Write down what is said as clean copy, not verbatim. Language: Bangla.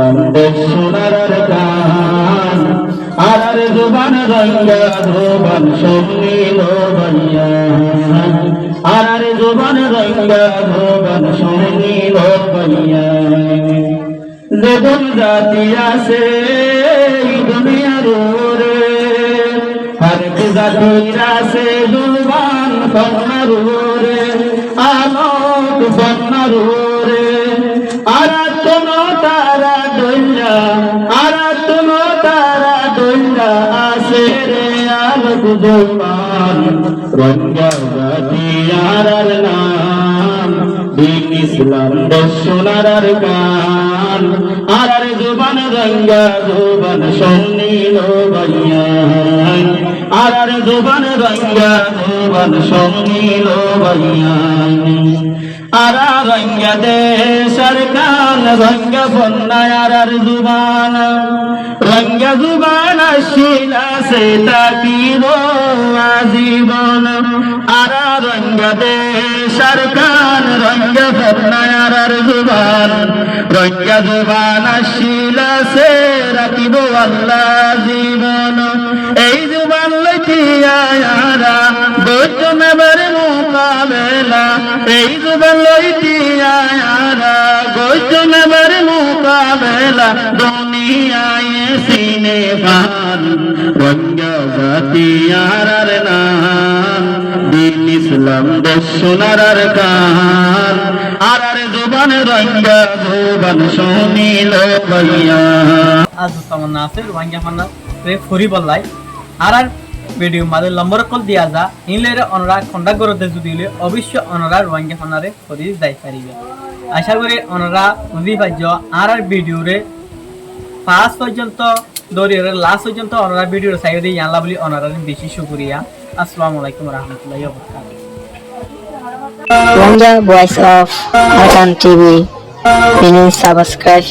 ইসলাম দেশ সোনার গান আর জুবান রঙ্গা জুবান শুনিল ভাইয়া আর জুবান রঙ্গা জুবান শুনিল ভাইয়া যেমন জাতি আছে দুনিয়ার রে হর জাতির আছে জুবান কন্যার রে আলোক কন্যার রে আর তুমি তারা দইলা আর তুমি তারা দইলা আছে রে আলোক জুবান রঙ্গা জাতি আর নাম দিন ইসলাম দেশ সোনার গান আর জুবান রঙ্গা জুবান শুনিল ভাইয়া আর জুবান রঙ্গা জুবান শুনিল ভাইয়া আর রঙ্গা দেশের গান রঙ্গা বন্যায় আর জুবান রঙ্গা জুবান শিলা সে তাকিব আজীবন আর রঙ্গা দেশের গান রঙ্গা বন্যায় আর জুবান রঙ্গা জুবান শিলা সে রাখিব আল্লাহ জীবন এই জুবান লইয়া দৈত্য নেবার মোকাবেলা এই জুবান লইয়া দৈত্য নেবার মোকাবেলা দুনিয়ায় সিনে পান রঙ্গা জাতি আর নাম দিন ইসলাম দেশ সোনার গান আর জুবান রঙ্গা জুবান শুনিল ভাইয়া আজ তামান্না আছে রোহিঙ্গা ফান্না রে ফরি বললাই আর ভিডিও মাঝে লম্বর কল দিয়া যা ইনলেরে অনরা খন্ডা গরতে যদিলে অবশ্য অনরা রোহিঙ্গা ফান্নারে ফরি যাই পারিবে আশা করি অনরা বুঝি পাইজ আর ভিডিও রে ফার্স্ট পর্যন্ত দরিয়ার লাস্ট পর্যন্ত অনরা ভিডিও সাইড দিয়ে জানলা বলি অনরা বেশি শুকরিয়া আসসালামু আলাইকুম ওয়া রাহমাতুল্লাহি ওয়া বারাকাতুহু Rohingya Voice of Arakan TV. Please subscribe.